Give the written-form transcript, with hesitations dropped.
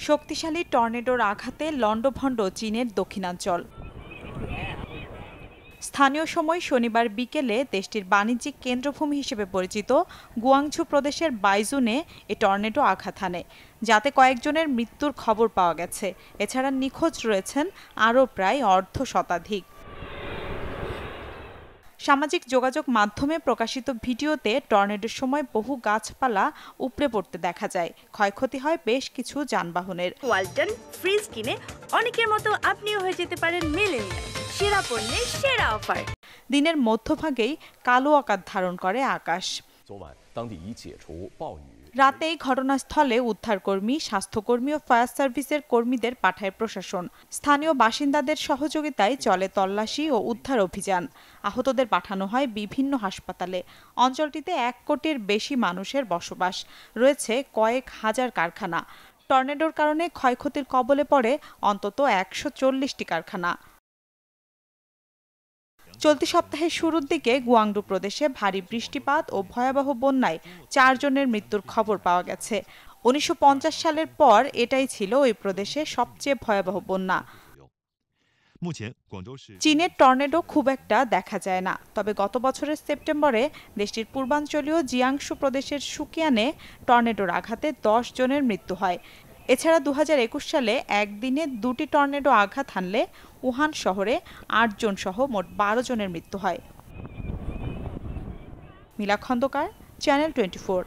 শক্তিশালী টর্নেডোর আঘাতে লণ্ডভণ্ড চীনের দক্ষিণাঞ্চল। স্থানীয় সময় শনিবার বিকেলে দেশটির বাণিজ্যিক কেন্দ্রভূমি হিসেবে পরিচিত গুয়াংঝু প্রদেশের বাইজুনে এ টর্নেডো আঘাত হানে, যাতে কয়েকজনের মৃত্যুর খবর পাওয়া গেছে। এছাড়া নিখোঁজ রয়েছেন আরও প্রায় অর্ধ শতাধিক। সামাজিক যোগাযোগ মাধ্যমে প্রকাশিত ভিডিওতে টর্নেডোর সময় বহু গাছপালা উপড়ে পড়তে দেখা যায়। ক্ষয়ক্ষতি হয় বেশ কিছু যানবাহনের। ওয়ালটন ফ্রিজ কিনে অনেকের মতো আপনিও হয়ে যেতে পারেন মিলেনিয়াল। সেরা পণ্যের সেরা অফার। দিনের মধ্যভাগেই কালো আকার ধারণ করে আকাশ। রাতেই ঘটনাস্থলে উদ্ধারকর্মী, স্বাস্থ্যকর্মী ও ফায়ার সার্ভিসের কর্মীদের পাঠায় প্রশাসন। স্থানীয় বাসিন্দাদের সহযোগিতায় চলে তল্লাশি ও উদ্ধার অভিযান। আহতদের পাঠানো হয় বিভিন্ন হাসপাতালে। অঞ্চলটিতে 1 কোটির বেশি মানুষের বসবাস, রয়েছে কয়েক হাজার কারখানা। টর্নেডোর কারণে ক্ষয়ক্ষতির কবলে পড়ে অন্তত 140টি কারখানা। চলতি সপ্তাহের শুরুর দিকে গুয়াংডু প্রদেশে ভারী বৃষ্টিপাত ও ভয়াবহ বন্যায় 4 জনের মৃত্যুর খবর পাওয়া গেছে। 1950 সালের পর এটাই ছিল ওই প্রদেশে সবচেয়ে ভয়াবহ বন্যা। চীনের টর্নেডো খুব একটা দেখা যায় না, তবে গত বছরের সেপ্টেম্বরে দেশটির পূর্বাঞ্চলীয় জিয়াংশু প্রদেশের সুকিয়ানে টর্নেডোর আঘাতে 10 জনের মৃত্যু হয়। এছাড়া 2021 সালে একদিনে 2টি টর্নেডো আঘাত হানলে উহান শহরে 8 জন সহ মোট 12 জনের মৃত্যু হয়। মিলা খন্দকার, চ্যানেল 24।